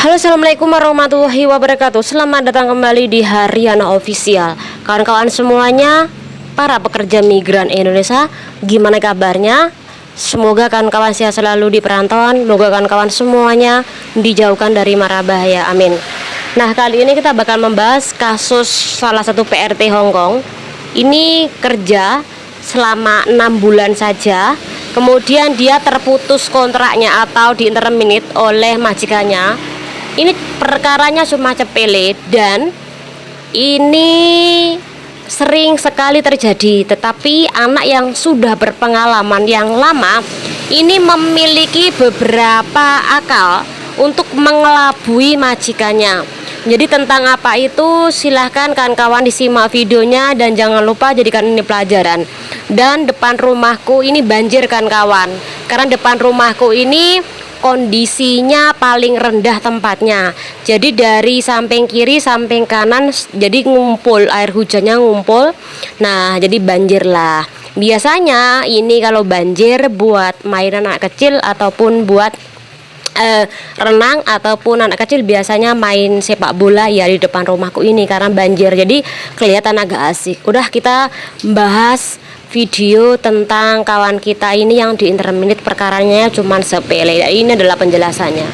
Halo, assalamualaikum warahmatullahi wabarakatuh. Selamat datang kembali di Haryana Official. Kawan-kawan semuanya, para pekerja migran Indonesia, gimana kabarnya? Semoga kawan-kawan sehat selalu di perantauan. Semoga kawan-kawan semuanya dijauhkan dari mara bahaya, amin. Nah, kali ini kita bakal membahas kasus salah satu PRT Hong Kong. Ini kerja selama 6 bulan saja, kemudian dia terputus kontraknya atau diinterminate oleh majikannya. Ini perkaranya cuma sepele dan ini sering sekali terjadi. Tetapi anak yang sudah berpengalaman yang lama ini memiliki beberapa akal untuk mengelabui majikannya. Jadi tentang apa itu, silahkan kawan-kawan disimak videonya dan jangan lupa jadikan ini pelajaran. Dan depan rumahku ini banjir kan kawan, karena depan rumahku ini kondisinya paling rendah tempatnya. Jadi dari samping kiri samping kanan jadi ngumpul, air hujannya ngumpul. Nah, jadi banjir lah. Biasanya ini kalau banjir buat mainan anak kecil ataupun buat renang, ataupun anak kecil biasanya main sepak bola ya di depan rumahku ini karena banjir. Jadi kelihatan agak asik. Udah, kita bahas video tentang kawan kita ini yang diinterminate, perkaranya cuman sepele. Ini adalah penjelasannya.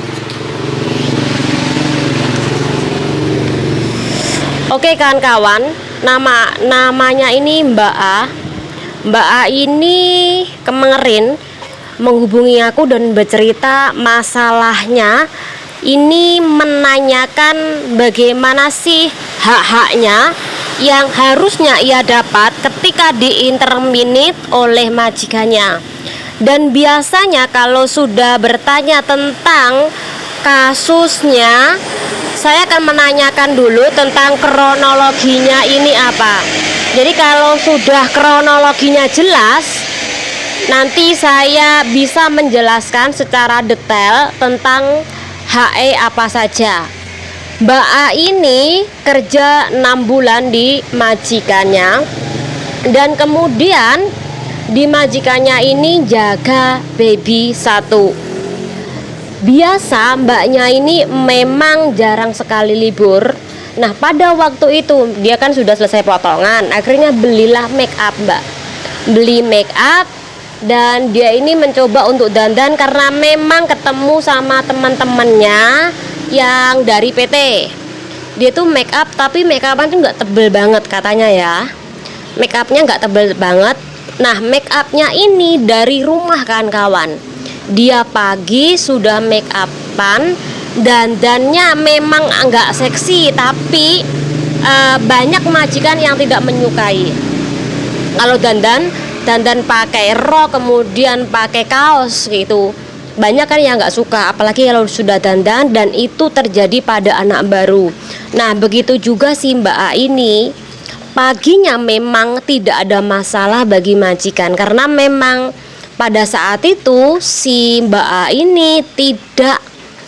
Oke kawan-kawan, namanya ini Mbak A. Mbak A ini kemarin menghubungi aku dan bercerita masalahnya. Ini menanyakan bagaimana sih hak-haknya yang harusnya ia dapat ketika diinterminate oleh majikannya. Dan biasanya kalau sudah bertanya tentang kasusnya, saya akan menanyakan dulu tentang kronologinya ini apa. Jadi kalau sudah kronologinya jelas, nanti saya bisa menjelaskan secara detail tentang HE apa saja. Mbak A ini kerja 6 bulan di majikannya, dan kemudian di majikannya ini jaga baby 1. Biasa mbaknya ini memang jarang sekali libur. Nah, pada waktu itu dia kan sudah selesai potongan, akhirnya belilah make up mbak. Beli make up dan dia ini mencoba untuk dandan karena memang ketemu sama teman-temannya yang dari PT. Dia tuh make up, tapi make upan tuh nggak tebel banget katanya ya. Make upnya nggak tebel banget. Nah, make upnya ini dari rumah kan kawan. Dia pagi sudah make upan, dandannya memang nggak seksi, tapi banyak majikan yang tidak menyukai kalau dandan pakai rok kemudian pakai kaos gitu. Banyak kan yang nggak suka, apalagi kalau sudah dandan dan itu terjadi pada anak baru. Nah, begitu juga si Mbak A ini, paginya memang tidak ada masalah bagi majikan karena memang pada saat itu si Mbak A ini tidak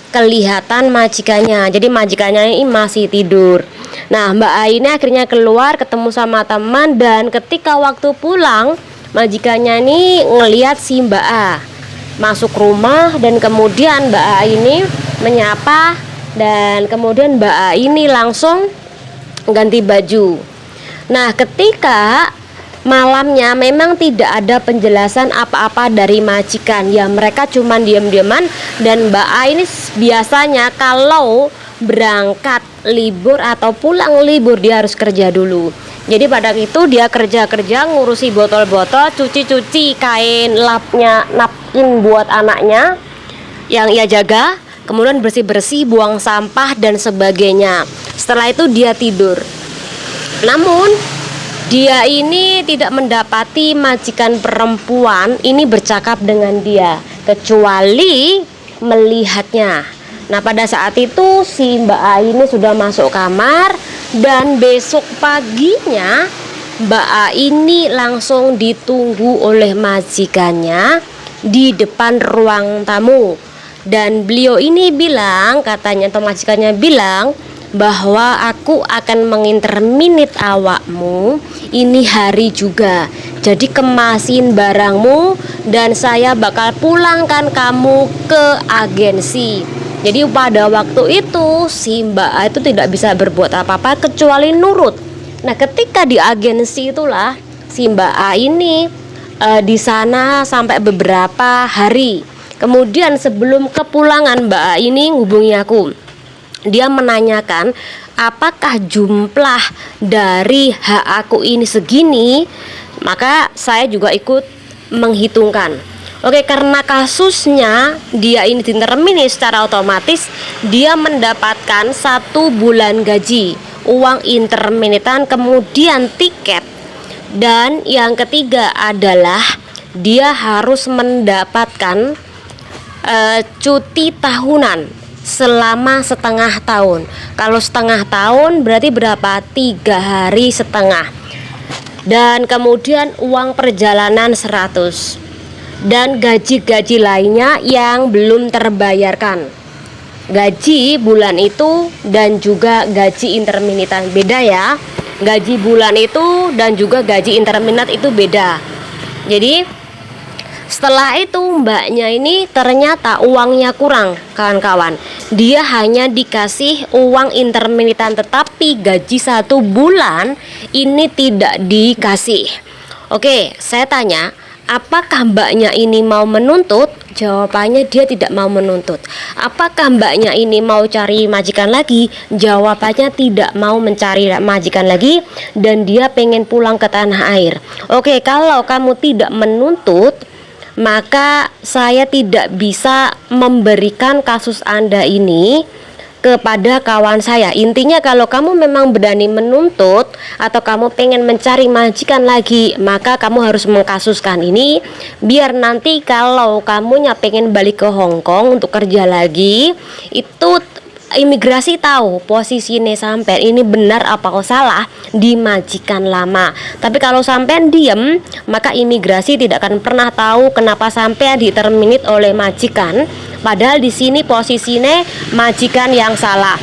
kelihatan majikannya. Jadi majikannya ini masih tidur. Nah, Mbak A ini akhirnya keluar ketemu sama teman, dan ketika waktu pulang majikannya ini ngelihat si Mbak A masuk rumah, dan kemudian Mbak A ini menyapa, dan kemudian Mbak A ini langsung ganti baju. Nah, ketika malamnya memang tidak ada penjelasan apa-apa dari majikan ya, mereka cuman diam-diaman. Dan Mbak A ini biasanya kalau berangkat libur atau pulang libur dia harus kerja dulu. Jadi pada itu dia kerja ngurusi botol-botol, cuci-cuci kain lapnya, napkin buat anaknya yang ia jaga, kemudian bersih-bersih, buang sampah dan sebagainya. Setelah itu dia tidur. Namun dia ini tidak mendapati majikan perempuan ini bercakap dengan dia, kecuali melihatnya. Nah, pada saat itu si Mbak A ini sudah masuk kamar, dan besok paginya Mbak A ini langsung ditunggu oleh majikannya di depan ruang tamu. Dan beliau ini bilang, katanya atau majikannya bilang bahwa aku akan menginterminate awakmu ini hari juga. Jadi kemasin barangmu dan saya bakal pulangkan kamu ke agensi. Jadi pada waktu itu si Mbak A itu tidak bisa berbuat apa-apa kecuali nurut. Nah, ketika di agensi itulah si Mbak A ini di sana sampai beberapa hari. Kemudian sebelum kepulangan Mbak A ini hubungi aku. Dia menanyakan apakah jumlah dari hak aku ini segini. Maka saya juga ikut menghitungkan. Oke, karena kasusnya dia ini ditermini secara otomatis, dia mendapatkan 1 bulan gaji, uang interminitan, kemudian tiket. Dan yang ketiga adalah dia harus mendapatkan cuti tahunan selama setengah tahun. Kalau setengah tahun berarti berapa? 3 hari setengah. Dan kemudian uang perjalanan 100. Dan gaji-gaji lainnya yang belum terbayarkan. Gaji bulan itu dan juga gaji interminitan beda ya. Gaji bulan itu dan juga gaji interminitan itu beda. Jadi setelah itu mbaknya ini ternyata uangnya kurang, kawan-kawan. Dia hanya dikasih uang interminitan, tetapi gaji 1 bulan ini tidak dikasih. Oke, saya tanya, apakah mbaknya ini mau menuntut? Jawabannya dia tidak mau menuntut. Apakah mbaknya ini mau cari majikan lagi? Jawabannya tidak mau mencari majikan lagi, dan dia pengen pulang ke tanah air. Oke, kalau kamu tidak menuntut, maka saya tidak bisa memberikan kasus Anda ini kepada kawan saya. Intinya kalau kamu memang berani menuntut atau kamu pengen mencari majikan lagi, maka kamu harus mengkasuskan ini, biar nanti kalau kamunya pengen balik ke Hong Kong untuk kerja lagi, itu imigrasi tahu posisinya sampai ini benar apa salah di majikan lama. Tapi kalau sampai diem, maka imigrasi tidak akan pernah tahu kenapa sampai diterminate oleh majikan, padahal di sini posisinya majikan yang salah.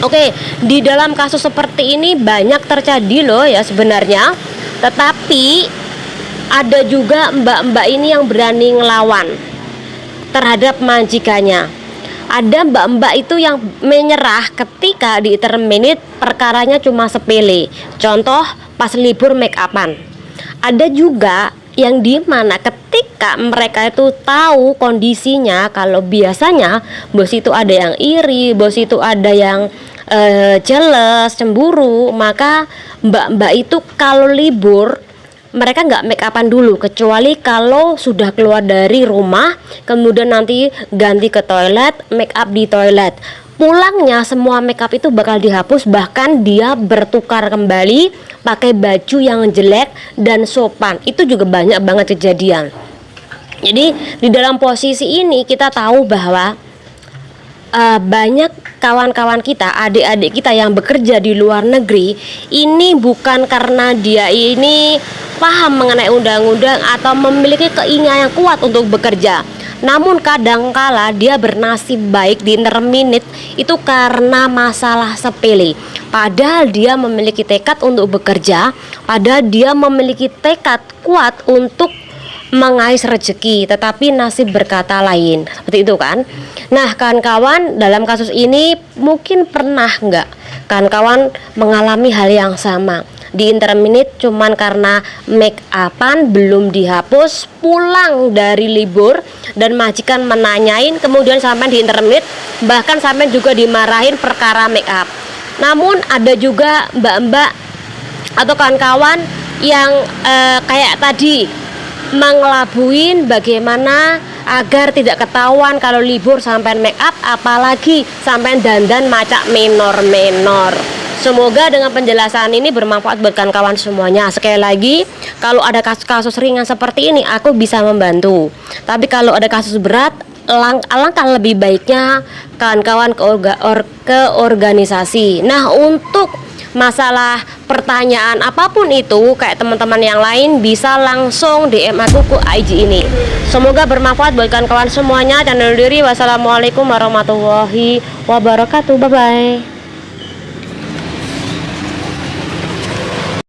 Oke, di dalam kasus seperti ini banyak terjadi loh ya sebenarnya. Tetapi ada juga mbak-mbak ini yang berani ngelawan terhadap majikannya. Ada mbak-mbak itu yang menyerah ketika diterminate perkaranya cuma sepele. Contoh pas libur make upan. Ada juga yang dimana ketika mereka itu tahu kondisinya, kalau biasanya bos itu ada yang iri, bos itu ada yang jealous, cemburu, maka mbak-mbak itu kalau libur mereka nggak make upan dulu, kecuali kalau sudah keluar dari rumah, kemudian nanti ganti ke toilet, make up di toilet. Pulangnya semua make up itu bakal dihapus, bahkan dia bertukar kembali pakai baju yang jelek dan sopan. Itu juga banyak banget kejadian. Jadi di dalam posisi ini kita tahu bahwa banyak kawan-kawan kita, adik-adik kita yang bekerja di luar negeri, ini bukan karena dia ini paham mengenai undang-undang atau memiliki keinginan yang kuat untuk bekerja. Namun kadangkala dia bernasib baik di terminate itu karena masalah sepele. Padahal dia memiliki tekad untuk bekerja, padahal dia memiliki tekad kuat untuk mengais rezeki, tetapi nasib berkata lain. Seperti itu kan. Nah, kawan-kawan, dalam kasus ini mungkin pernah nggak kawan-kawan mengalami hal yang sama? Di interminate cuman karena make upan belum dihapus, pulang dari libur dan majikan menanyain, kemudian sampai di interminate, bahkan sampai juga dimarahin perkara make up. Namun ada juga mbak-mbak atau kawan-kawan yang kayak tadi mengelabuin bagaimana agar tidak ketahuan kalau libur sampai make up, apalagi sampai dandan macak menor-menor. Semoga dengan penjelasan ini bermanfaat buat kawan-kawan semuanya. Sekali lagi, kalau ada kasus-kasus ringan seperti ini aku bisa membantu. Tapi kalau ada kasus berat, alangkah lebih baiknya kawan-kawan ke organisasi. Nah, untuk masalah pertanyaan apapun itu, kayak teman-teman yang lain bisa langsung DM aku ke IG ini. Semoga bermanfaat buat kawan-kawan semuanya, dan undur diri. Wassalamualaikum warahmatullahi wabarakatuh. Bye bye.